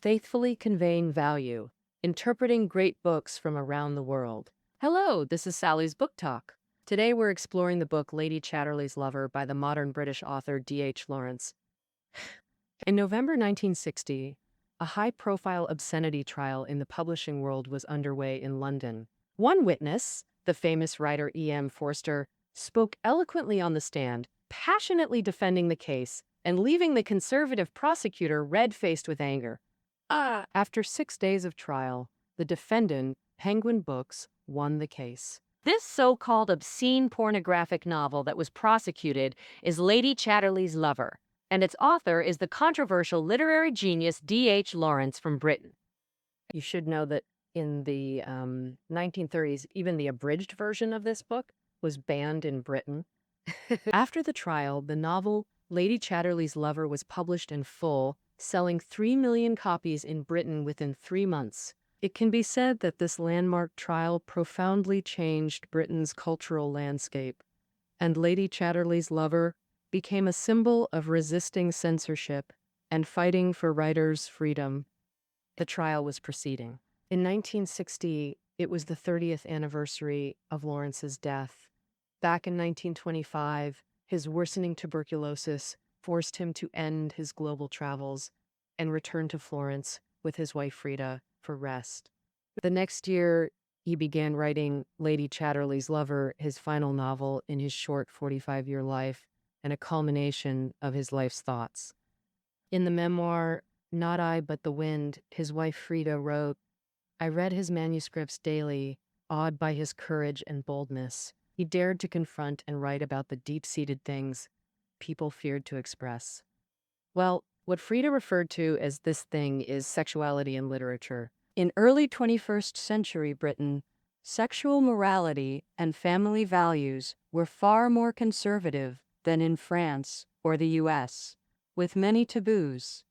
faithfully conveying value, interpreting great books from around the world. Hello, this is Sally's Book Talk. Today we're exploring the book Lady Chatterley's Lover by the modern British author D.H. Lawrence. In November 1960, a high-profile obscenity trial in the publishing world was underway in London. One witness, the famous writer E.M. Forster, spoke eloquently on the stand, passionately defending the case and leaving the conservative prosecutor red-faced with anger. After 6 days of trial, the defendant, Penguin Books, won the case. This so-called obscene pornographic novel that was prosecuted is Lady Chatterley's Lover, and its author is the controversial literary genius D.H. Lawrence from Britain. You should know that in the 1930s, even the abridged version of this book was banned in Britain. After the trial, the novel Lady Chatterley's Lover was published in full, selling 3 million copies in Britain within 3 months. It can be said that this landmark trial profoundly changed Britain's cultural landscape, and Lady Chatterley's Lover became a symbol of resisting censorship and fighting for writers' freedom. The trial was proceeding. In 1960, it was the 30th anniversary of Lawrence's death. Back in 1925, his worsening tuberculosis forced him to end his global travels and return to Florence with his wife Frida for rest. The next year, he began writing Lady Chatterley's Lover, his final novel in his short 45-year life, and a culmination of his life's thoughts. In the memoir, Not I But the Wind, his wife Frida wrote, "I read his manuscripts daily, awed by his courage and boldness. He dared to confront and write about the deep-seated things people feared to express." Well, what Frida referred to as this thing is sexuality in literature. In early 21st century Britain, sexual morality and family values were far more conservative than in France or the US, with many taboos.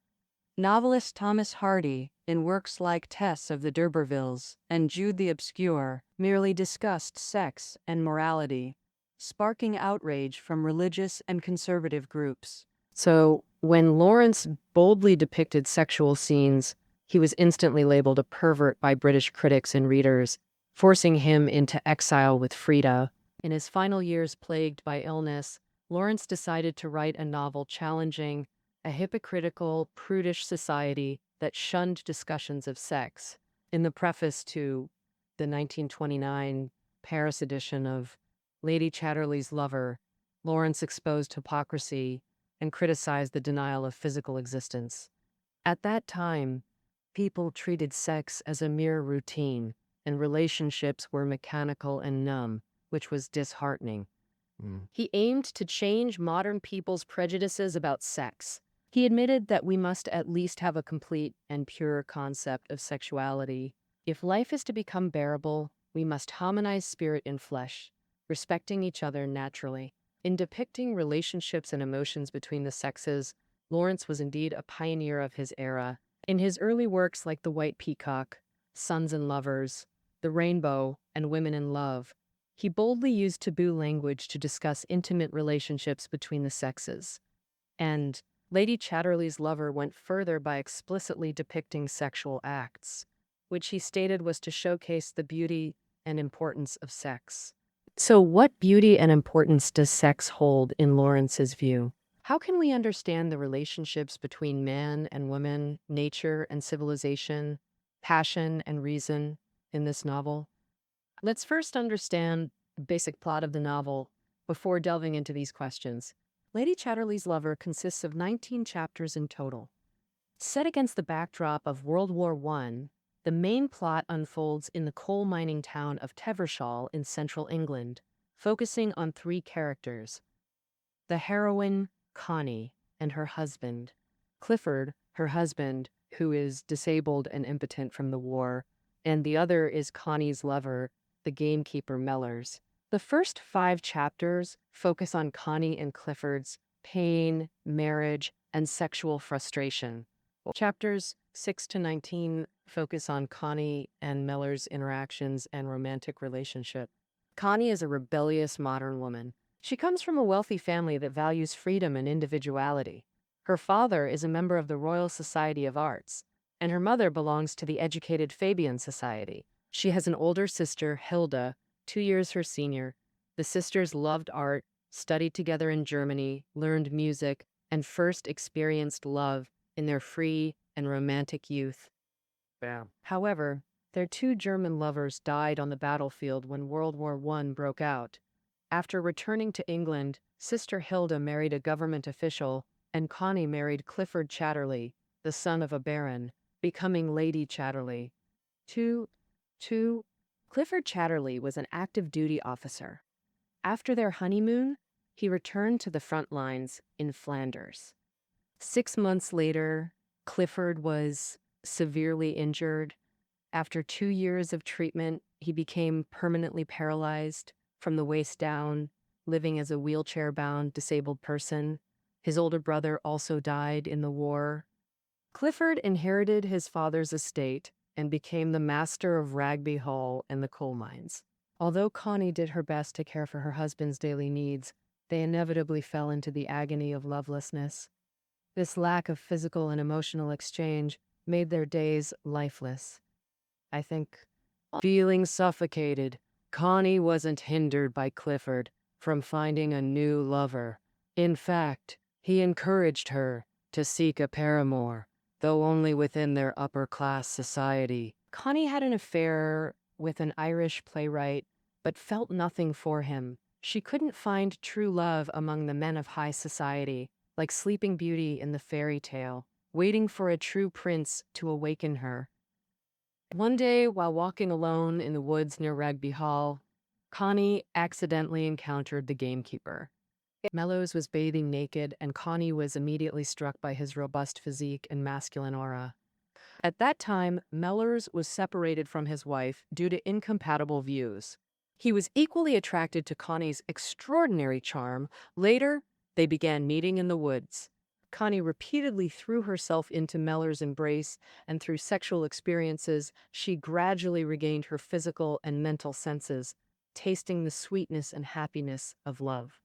Novelist Thomas Hardy, in works like Tess of the D'Urbervilles and Jude the Obscure, merely discussed sex and morality, sparking outrage from religious and conservative groups. So, when Lawrence boldly depicted sexual scenes, he was instantly labeled a pervert by British critics and readers, forcing him into exile with Frida. In his final years plagued by illness, Lawrence decided to write a novel challenging a hypocritical, prudish society that shunned discussions of sex. In the preface to the 1929 Paris edition of Lady Chatterley's Lover, Lawrence exposed hypocrisy and criticized the denial of physical existence. At that time, people treated sex as a mere routine, and relationships were mechanical and numb, which was disheartening. He aimed to change modern people's prejudices about sex. He admitted that we must at least have a complete and pure concept of sexuality. If life is to become bearable, we must harmonize spirit and flesh, respecting each other naturally. In depicting relationships and emotions between the sexes, Lawrence was indeed a pioneer of his era. In his early works like The White Peacock, Sons and Lovers, The Rainbow, and Women in Love, he boldly used taboo language to discuss intimate relationships between the sexes. And Lady Chatterley's Lover went further by explicitly depicting sexual acts, which he stated was to showcase the beauty and importance of sex. So what beauty and importance does sex hold in Lawrence's view? How can we understand the relationships between man and woman, nature and civilization, passion and reason in this novel? Let's first understand the basic plot of the novel before delving into these questions. Lady Chatterley's Lover consists of 19 chapters in total. Set against the backdrop of World War I, the main plot unfolds in the coal mining town of Tevershall in central England, focusing on 3 characters: the heroine, Connie, and her husband, Clifford, her husband, who is disabled and impotent from the war, and the other is Connie's lover, the gamekeeper Mellors. The first 5 chapters focus on Connie and Clifford's pain, marriage, and sexual frustration. Chapters 6 to 19 focus on Connie and Mellors' interactions and romantic relationship. Connie is a rebellious modern woman. She comes from a wealthy family that values freedom and individuality. Her father is a member of the Royal Society of Arts, and her mother belongs to the educated Fabian Society. She has an older sister, Hilda, 2 years her senior. The sisters loved art, studied together in Germany, learned music, and first experienced love in their free and romantic youth. Bam. However, their two German lovers died on the battlefield when World War I broke out. After returning to England, Sister Hilda married a government official, and Connie married Clifford Chatterley, the son of a baron, becoming Lady Chatterley. 2. Clifford Chatterley was an active duty officer. After their honeymoon, he returned to the front lines in Flanders. 6 months later, Clifford was severely injured. After 2 years of treatment, he became permanently paralyzed from the waist down, living as a wheelchair-bound disabled person. His older brother also died in the war. Clifford inherited his father's estate and became the master of Ragby Hall and the coal mines. Although Connie did her best to care for her husband's daily needs, they inevitably fell into the agony of lovelessness. This lack of physical and emotional exchange made their days lifeless. I think, feeling suffocated, Connie wasn't hindered by Clifford from finding a new lover. In fact, he encouraged her to seek a paramour, though only within their upper-class society. Connie had an affair with an Irish playwright, but felt nothing for him. She couldn't find true love among the men of high society, like Sleeping Beauty in the fairy tale, waiting for a true prince to awaken her. One day, while walking alone in the woods near Ragby Hall, Connie accidentally encountered the gamekeeper. Mellows was bathing naked, and Connie was immediately struck by his robust physique and masculine aura. At that time, Mellors was separated from his wife due to incompatible views. He was equally attracted to Connie's extraordinary charm. Later, they began meeting in the woods. Connie repeatedly threw herself into Mellors' embrace, and through sexual experiences, she gradually regained her physical and mental senses, tasting the sweetness and happiness of love.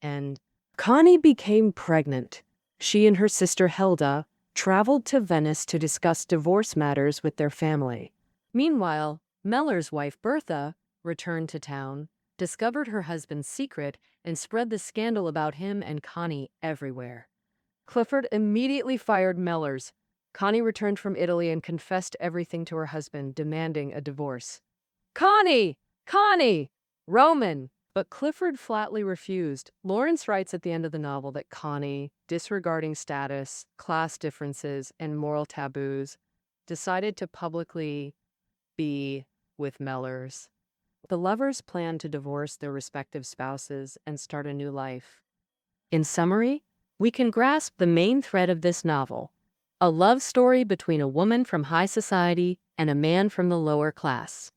And Connie became pregnant. She and her sister Hilda traveled to Venice to discuss divorce matters with their family. Meanwhile, Mellors' wife Bertha returned to town, discovered her husband's secret, and spread the scandal about him and Connie everywhere. Clifford immediately fired Mellors. Connie returned from Italy and confessed everything to her husband, demanding a divorce. Connie! Connie! Roman! But Clifford flatly refused. Lawrence writes at the end of the novel that Connie, disregarding status, class differences, and moral taboos, decided to publicly be with Mellors. The lovers planned to divorce their respective spouses and start a new life. In summary, we can grasp the main thread of this novel: a love story between a woman from high society and a man from the lower class.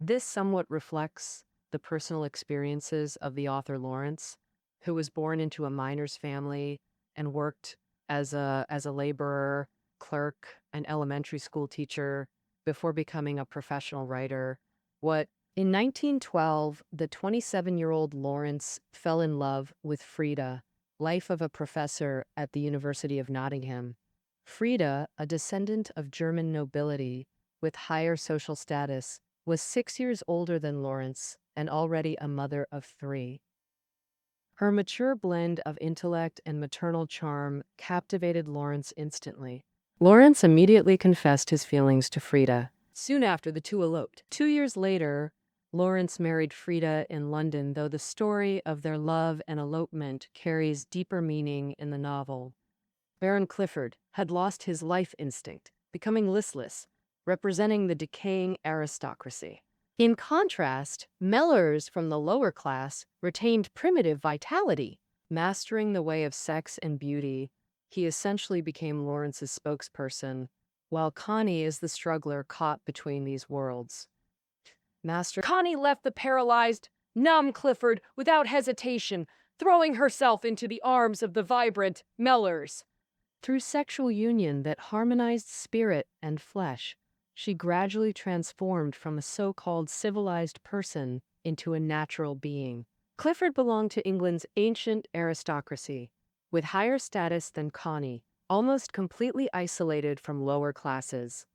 This somewhat reflects the personal experiences of the author Lawrence, who was born into a miner's family and worked as a laborer, clerk, and elementary school teacher before becoming a professional writer. In 1912, the 27-year-old Lawrence fell in love with Frida, wife of a professor at the University of Nottingham. Frida, a descendant of German nobility with higher social status, was 6 years older than Lawrence and already a mother of 3. Her mature blend of intellect and maternal charm captivated Lawrence instantly. Lawrence immediately confessed his feelings to Frida. Soon after, the two eloped. 2 years later, Lawrence married Frida in London, though the story of their love and elopement carries deeper meaning in the novel. Baron Clifford had lost his life instinct, becoming listless, representing the decaying aristocracy. In contrast, Mellors from the lower class retained primitive vitality. Mastering the way of sex and beauty, he essentially became Lawrence's spokesperson, while Connie is the struggler caught between these worlds. Connie left the paralyzed, numb Clifford without hesitation, throwing herself into the arms of the vibrant Mellors. Through sexual union that harmonized spirit and flesh, she gradually transformed from a so-called civilized person into a natural being. Clifford belonged to England's ancient aristocracy, with higher status than Connie, almost completely isolated from lower classes.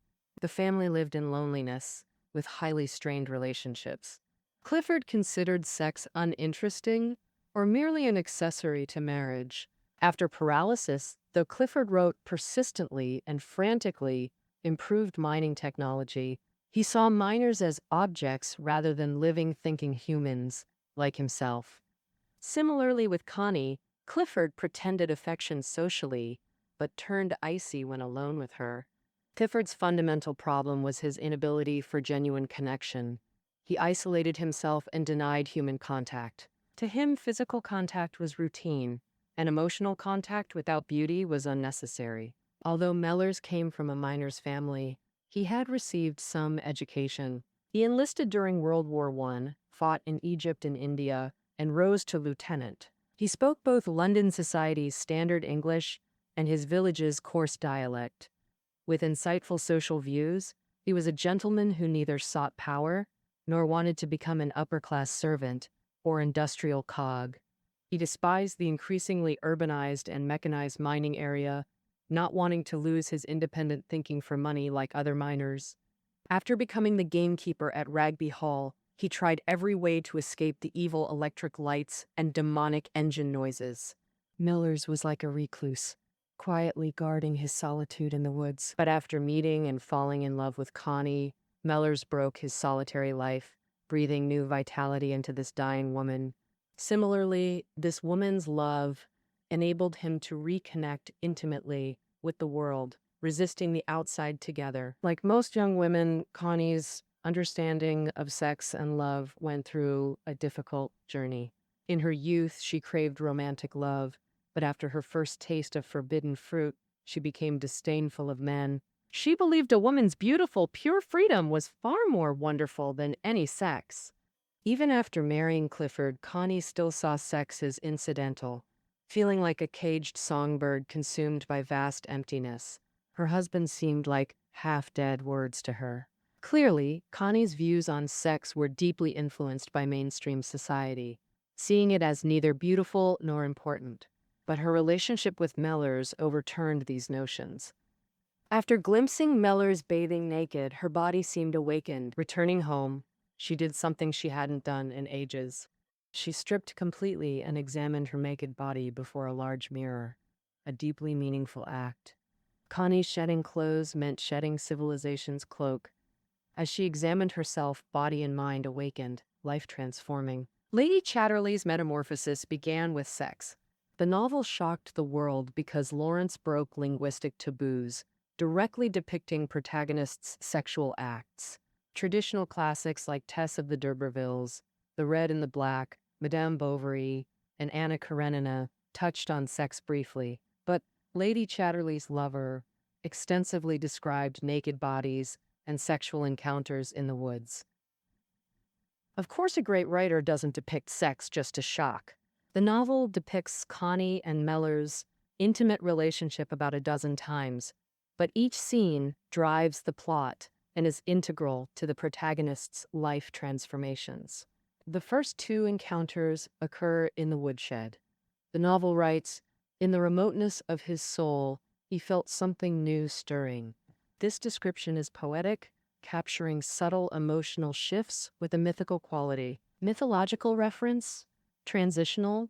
The family lived in loneliness, with highly strained relationships. Clifford considered sex uninteresting or merely an accessory to marriage. After paralysis, though Clifford wrote persistently and frantically improved mining technology, he saw miners as objects rather than living, thinking humans like himself. Similarly with Connie, Clifford pretended affection socially, but turned icy when alone with her. Clifford's fundamental problem was his inability for genuine connection. He isolated himself and denied human contact. To him, physical contact was routine, and emotional contact without beauty was unnecessary. Although Mellors came from a miner's family, he had received some education. He enlisted during World War I, fought in Egypt and India, and rose to lieutenant. He spoke both London society's standard English and his village's coarse dialect. With insightful social views, he was a gentleman who neither sought power nor wanted to become an upper-class servant or industrial cog. He despised the increasingly urbanized and mechanized mining area, not wanting to lose his independent thinking for money like other miners. After becoming the gamekeeper at Ragby Hall, he tried every way to escape the evil electric lights and demonic engine noises. Millers was like a recluse, quietly guarding his solitude in the woods. But after meeting and falling in love with Connie, Mellors broke his solitary life, breathing new vitality into this dying woman. Similarly, this woman's love enabled him to reconnect intimately with the world, resisting the outside together. Like most young women, Connie's understanding of sex and love went through a difficult journey. In her youth, she craved romantic love, but after her first taste of forbidden fruit, she became disdainful of men. She believed a woman's beautiful, pure freedom was far more wonderful than any sex. Even after marrying Clifford, Connie still saw sex as incidental, feeling like a caged songbird consumed by vast emptiness. Her husband seemed like half-dead words to her. Clearly, Connie's views on sex were deeply influenced by mainstream society, seeing it as neither beautiful nor important. But her relationship with Mellors overturned these notions. After glimpsing Mellors bathing naked, her body seemed awakened. Returning home, she did something she hadn't done in ages. She stripped completely and examined her naked body before a large mirror, a deeply meaningful act. Connie's shedding clothes meant shedding civilization's cloak. As she examined herself, body and mind awakened, life transforming. Lady Chatterley's metamorphosis began with sex. The novel shocked the world because Lawrence broke linguistic taboos, directly depicting protagonists' sexual acts. Traditional classics like Tess of the D'Urbervilles, The Red and the Black, Madame Bovary, and Anna Karenina touched on sex briefly, but Lady Chatterley's Lover extensively described naked bodies and sexual encounters in the woods. Of course, a great writer doesn't depict sex just to shock. The novel depicts Connie and Mellors' intimate relationship about a dozen times, but each scene drives the plot and is integral to the protagonist's life transformations. The first two encounters occur in the woodshed. The novel writes, "In the remoteness of his soul, he felt something new stirring." This description is poetic, capturing subtle emotional shifts with a mythical quality. Mythological reference? Transitional?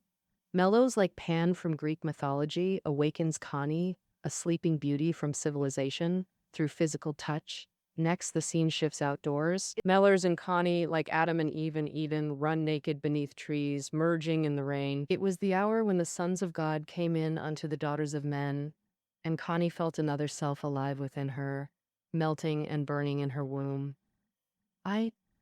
Mellows like Pan from Greek mythology awakens Connie, a sleeping beauty from civilization, through physical touch. Next, the scene shifts outdoors. Mellors and Connie, like Adam and Eve in Eden, run naked beneath trees, merging in the rain. It was the hour when the sons of God came in unto the daughters of men, and Connie felt another self alive within her, melting and burning in her womb.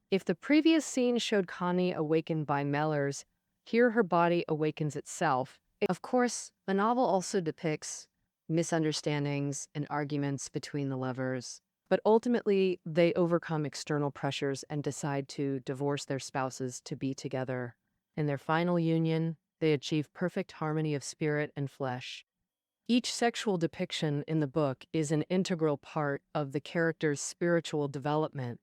If the previous scene showed Connie awakened by Mellors, here her body awakens itself. Of course, the novel also depicts misunderstandings and arguments between the lovers, but ultimately they overcome external pressures and decide to divorce their spouses to be together. In their final union, they achieve perfect harmony of spirit and flesh. Each sexual depiction in the book is an integral part of the character's spiritual development.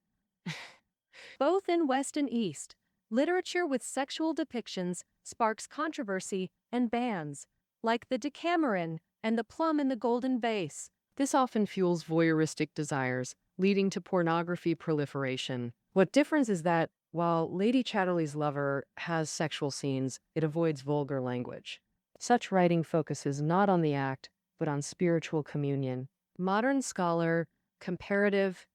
Both in West and East, literature with sexual depictions sparks controversy and bans, like the Decameron and the plum in the golden vase. This often fuels voyeuristic desires, leading to pornography proliferation. What differs is that while Lady Chatterley's lover has sexual scenes, it avoids vulgar language. Such writing focuses not on the act, but on spiritual communion. Modern scholar, comparative,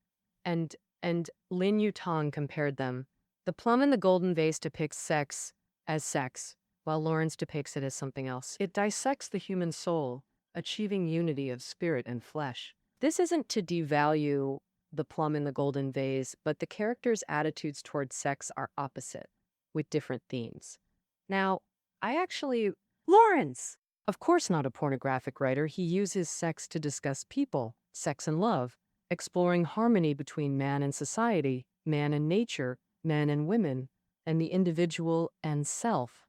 and Lin Yutong compared them. The plum in the golden vase depicts sex as sex, while Lawrence depicts it as something else. It dissects the human soul, achieving unity of spirit and flesh. This isn't to devalue the plum in the golden vase, but the characters' attitudes towards sex are opposite, with different themes. Now, Lawrence! Of course not a pornographic writer, he uses sex to discuss people, sex and love, exploring harmony between man and society, man and nature, men and women, and the individual and self.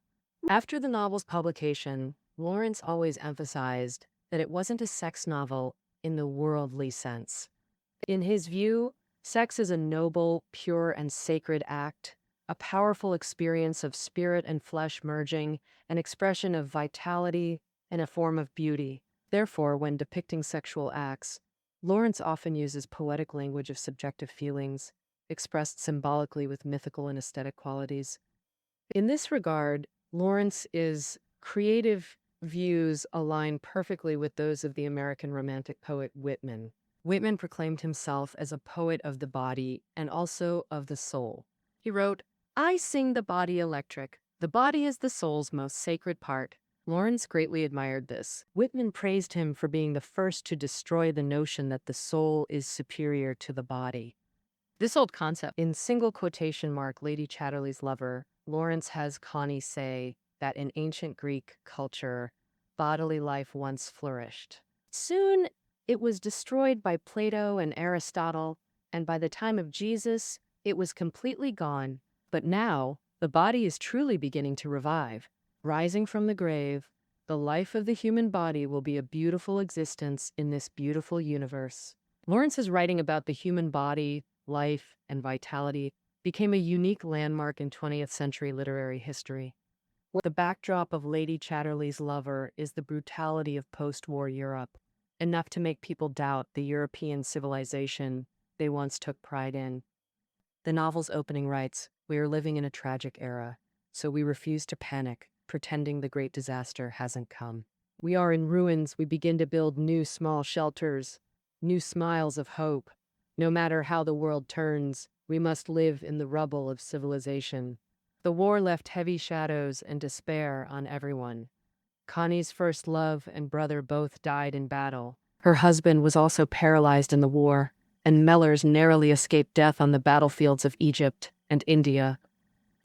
After the novel's publication, Lawrence always emphasized that it wasn't a sex novel in the worldly sense. In his view, sex is a noble, pure, and sacred act, a powerful experience of spirit and flesh merging, an expression of vitality and a form of beauty. Therefore, when depicting sexual acts, Lawrence often uses poetic language of subjective feelings, expressed symbolically with mythical and aesthetic qualities. In this regard, Lawrence's creative views align perfectly with those of the American Romantic poet Whitman. Whitman proclaimed himself as a poet of the body and also of the soul. He wrote, "I sing the body electric. The body is the soul's most sacred part." Lawrence greatly admired this. Whitman praised him for being the first to destroy the notion that the soul is superior to the body. This old concept, in single quotation mark Lady Chatterley's lover, Lawrence has Connie say that in ancient Greek culture, bodily life once flourished. Soon, it was destroyed by Plato and Aristotle, and by the time of Jesus, it was completely gone. But now, the body is truly beginning to revive. Rising from the grave, the life of the human body will be a beautiful existence in this beautiful universe. Lawrence's writing about the human body, life, and vitality became a unique landmark in 20th century literary history. The backdrop of Lady Chatterley's lover is the brutality of post-war Europe, enough to make people doubt the European civilization they once took pride in. The novel's opening writes, "We are living in a tragic era, so we refuse to panic, pretending the great disaster hasn't come. We are in ruins, we begin to build new small shelters, new smiles of hope. No matter how the world turns, we must live in the rubble of civilization." The war left heavy shadows and despair on everyone. Connie's first love and brother both died in battle. Her husband was also paralyzed in the war, and Mellors narrowly escaped death on the battlefields of Egypt and India.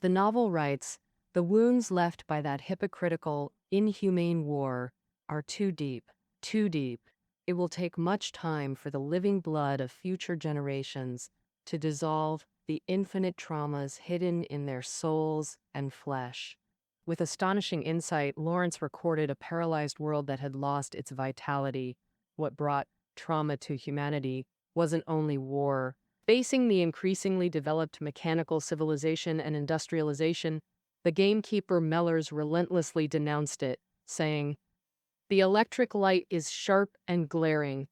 The novel writes, "The wounds left by that hypocritical, inhumane war are too deep, too deep. It will take much time for the living blood of future generations to dissolve the infinite traumas hidden in their souls and flesh." With astonishing insight, Lawrence recorded a paralyzed world that had lost its vitality. What brought trauma to humanity wasn't only war. Facing the increasingly developed mechanical civilization and industrialization, the gamekeeper Mellors relentlessly denounced it, saying, "The electric light is sharp and glaring.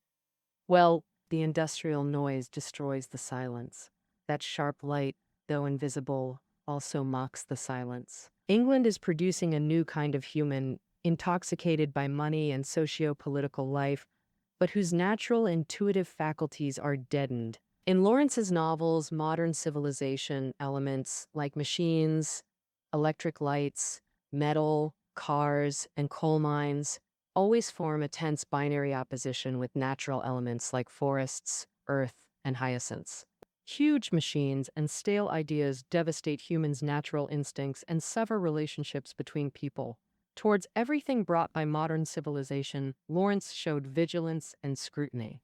Well, the industrial noise destroys the silence. That sharp light, though invisible, also mocks the silence." England is producing a new kind of human, intoxicated by money and socio-political life, but whose natural intuitive faculties are deadened. In Lawrence's novels, modern civilization elements like machines, electric lights, metal, cars, and coal mines always form a tense binary opposition with natural elements like forests, earth, and hyacinths. Huge machines and stale ideas devastate humans' natural instincts and sever relationships between people. Towards everything brought by modern civilization, Lawrence showed vigilance and scrutiny.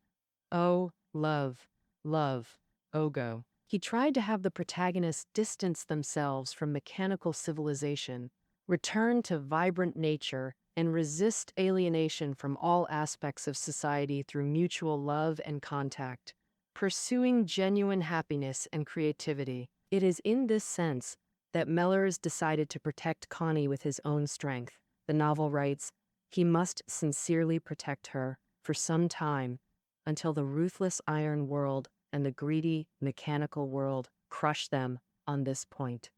Oh, love, love, Ogo. He tried to have the protagonists distance themselves from mechanical civilization, return to vibrant nature, and resist alienation from all aspects of society through mutual love and contact, pursuing genuine happiness and creativity. It is in this sense that Mellors decided to protect Connie with his own strength. The novel writes, He must sincerely protect her for some time until the ruthless iron world and the greedy mechanical world crush them on this point.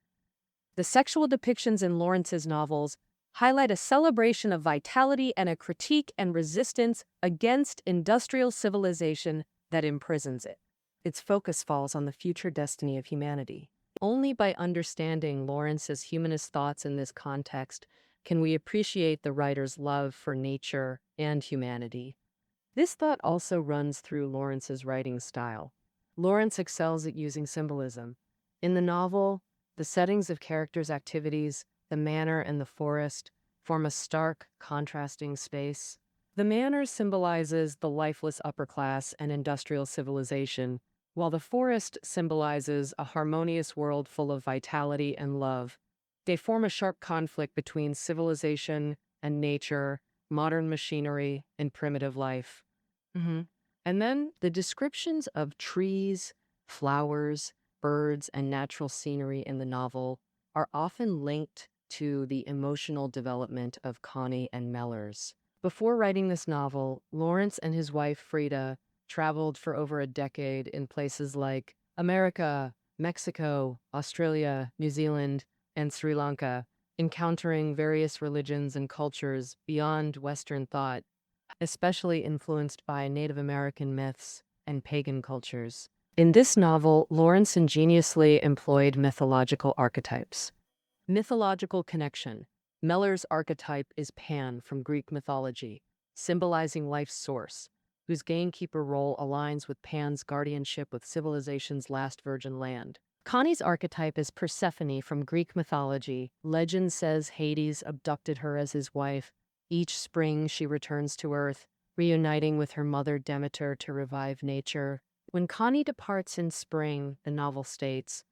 The sexual depictions in Lawrence's novels highlight a celebration of vitality and a critique and resistance against industrial civilization that imprisons it. Its focus falls on the future destiny of humanity. Only by understanding Lawrence's humanist thoughts in this context can we appreciate the writer's love for nature and humanity. This thought also runs through Lawrence's writing style. Lawrence excels at using symbolism. In the novel, the settings of characters' activities, the manor and the forest, form a stark, contrasting space. The manor symbolizes the lifeless upper class and industrial civilization, while the forest symbolizes a harmonious world full of vitality and love. They form a sharp conflict between civilization and nature, modern machinery and primitive life. And then the descriptions of trees, flowers, birds, and natural scenery in the novel are often linked to the emotional development of Connie and Mellors. Before writing this novel, Lawrence and his wife Frida traveled for over a decade in places like America, Mexico, Australia, New Zealand, and Sri Lanka, encountering various religions and cultures beyond Western thought, especially influenced by Native American myths and pagan cultures. In this novel, Lawrence ingeniously employed mythological archetypes. Mythological connection. Mellors' archetype is Pan from Greek mythology, symbolizing life's source, whose gamekeeper role aligns with Pan's guardianship with civilization's last virgin land. Connie's archetype is Persephone from Greek mythology. Legend says Hades abducted her as his wife. Each spring she returns to Earth, reuniting with her mother Demeter to revive nature. When Connie departs in spring, the novel states,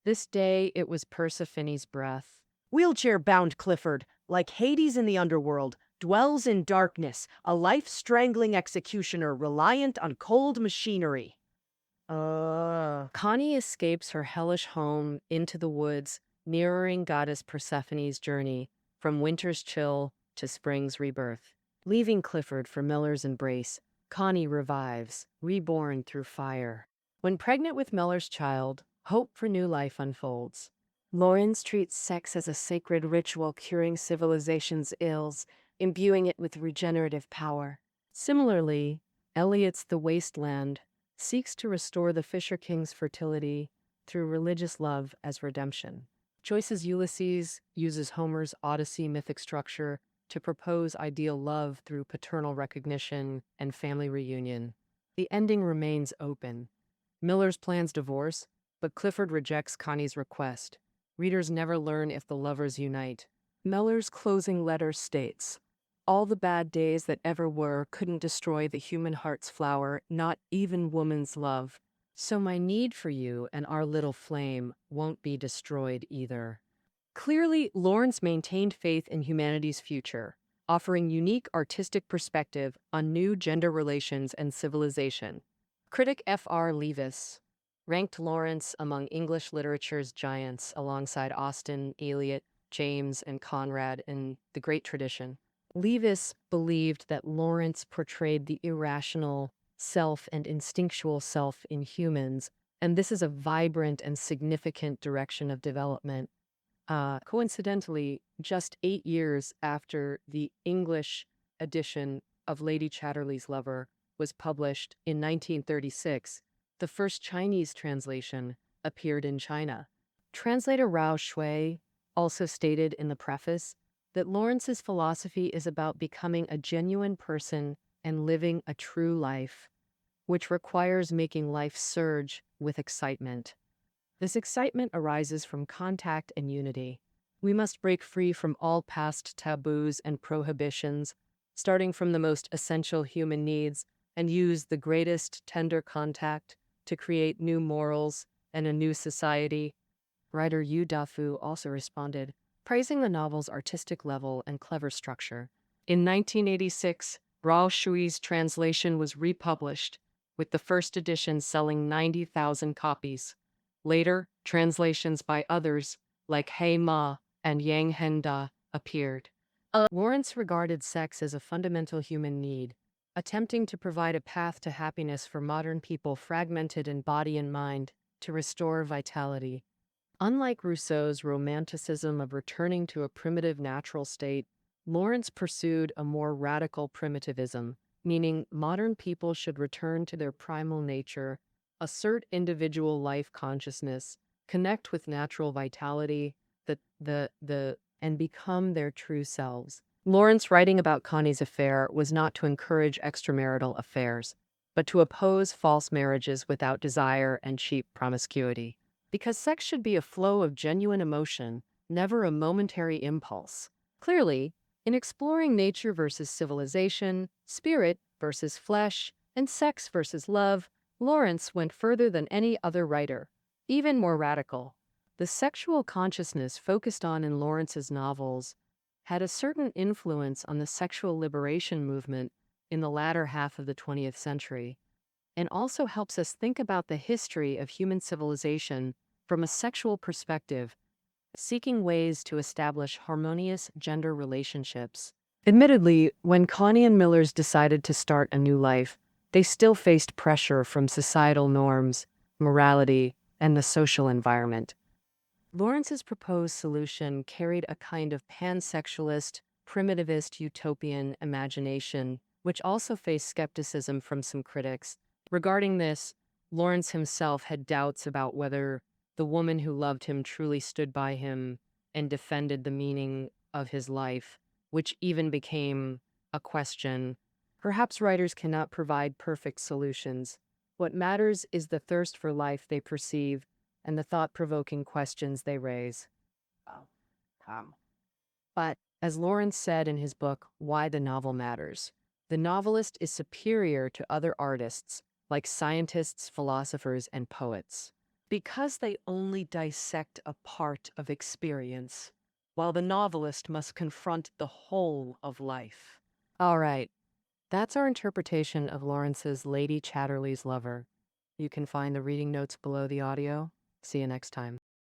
"This day it was Persephone's breath." Wheelchair-bound Clifford, like Hades in the underworld, dwells in darkness, a life-strangling executioner reliant on cold machinery. Connie escapes her hellish home into the woods, mirroring goddess Persephone's journey from winter's chill to spring's rebirth. Leaving Clifford for Miller's embrace, Connie revives, reborn through fire. When pregnant with Miller's child, hope for new life unfolds. Lawrence treats sex as a sacred ritual curing civilization's ills, imbuing it with regenerative power. Similarly, Eliot's The Wasteland seeks to restore the Fisher King's fertility through religious love as redemption. Joyce's Ulysses uses Homer's Odyssey mythic structure to propose ideal love through paternal recognition and family reunion. The ending remains open. Miller's plans divorce, but Clifford rejects Connie's request. Readers never learn if the lovers unite. Miller's closing letter states, "All the bad days that ever were couldn't destroy the human heart's flower, not even woman's love. So my need for you and our little flame won't be destroyed either." Clearly, Lawrence maintained faith in humanity's future, offering unique artistic perspective on new gender relations and civilization. Critic F.R. Leavis ranked Lawrence among English literature's giants alongside Austen, Eliot, James, and Conrad in the Great Tradition. Leavis believed that Lawrence portrayed the irrational self and instinctual self in humans, and this is a vibrant and significant direction of development. Coincidentally, just 8 years after the English edition of Lady Chatterley's Lover was published in 1936, the first Chinese translation appeared in China. Translator Rao Shui also stated in the preface that Lawrence's philosophy is about becoming a genuine person and living a true life, which requires making life surge with excitement. This excitement arises from contact and unity. We must break free from all past taboos and prohibitions, starting from the most essential human needs, and use the greatest tender contact to create new morals and a new society. Writer Yu Dafu also responded, praising the novel's artistic level and clever structure. In 1986, Rao Shui's translation was republished, with the first edition selling 90,000 copies. Later, translations by others, like He Ma and Yang Henda, appeared. Lawrence regarded sex as a fundamental human need, attempting to provide a path to happiness for modern people fragmented in body and mind to restore vitality. Unlike Rousseau's romanticism of returning to a primitive natural state, Lawrence pursued a more radical primitivism, meaning modern people should return to their primal nature, assert individual life consciousness, connect with natural vitality, and become their true selves. Lawrence, writing about Connie's affair, was not to encourage extramarital affairs, but to oppose false marriages without desire and cheap promiscuity. Because sex should be a flow of genuine emotion, never a momentary impulse. Clearly, in exploring nature versus civilization, spirit versus flesh, and sex versus love, Lawrence went further than any other writer, even more radical. The sexual consciousness focused on in Lawrence's novels had a certain influence on the sexual liberation movement in the latter half of the 20th century, and also helps us think about the history of human civilization from a sexual perspective, seeking ways to establish harmonious gender relationships. Admittedly, when Connie and Millers decided to start a new life, they still faced pressure from societal norms, morality, and the social environment. Lawrence's proposed solution carried a kind of pansexualist, primitivist utopian imagination, which also faced skepticism from some critics. Regarding this, Lawrence himself had doubts about whether the woman who loved him truly stood by him and defended the meaning of his life, which even became a question. Perhaps writers cannot provide perfect solutions. What matters is the thirst for life they perceive and the thought-provoking questions they raise. Oh, But, as Lawrence said in his book, Why the Novel Matters, the novelist is superior to other artists, like scientists, philosophers, and poets, because they only dissect a part of experience, while the novelist must confront the whole of life. All right, that's our interpretation of Lawrence's Lady Chatterley's Lover. You can find the reading notes below the audio. See you next time.